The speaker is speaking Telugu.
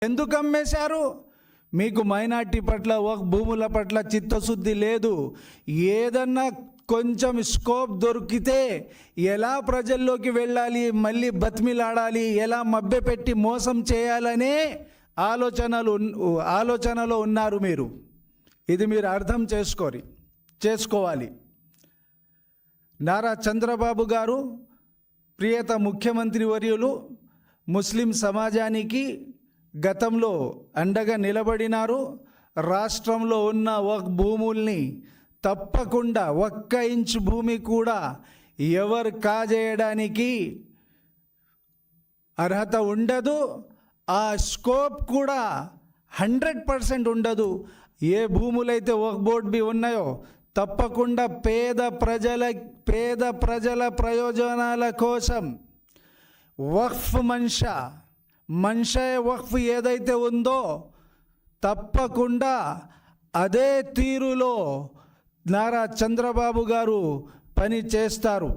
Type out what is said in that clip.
ఎందుకు అమ్మేశారు? మీకు మైనార్టీ పట్ల భూముల పట్ల చిత్తశుద్ధి లేదు. ఏదన్నా కొంచెం స్కోప్ దొరికితే ఎలా ప్రజల్లోకి వెళ్ళాలి, మళ్ళీ బతిమిలాడాలి, ఎలా మభ్యపెట్టి మోసం చేయాలనే ఆలోచనలో ఉన్నారు మీరు. ఇది మీరు అర్థం చేసుకోవాలి. నారా చంద్రబాబు గారు ప్రియత ముఖ్యమంత్రి వర్యులు ముస్లిం సమాజానికి గతంలో అండగా నిలబడినారు. రాష్ట్రంలో ఉన్న భూముల్ని తప్పకుండా 1 ఇంచు భూమి కూడా ఎవరు కాజేయడానికి అర్హత ఉండదు. ఆ స్కోప్ కూడా 100% ఉండదు. ఏ భూములైతే బోర్డు ఉన్నాయో తప్పకుండా పేద ప్రజల ప్రయోజనాల కోసం వక్ఫ్ మన్షా వక్ఫ్ ఏదైతే ఉందో తప్పకుండా అదే తీరులో నారా చంద్రబాబు గారు పని చేస్తారు.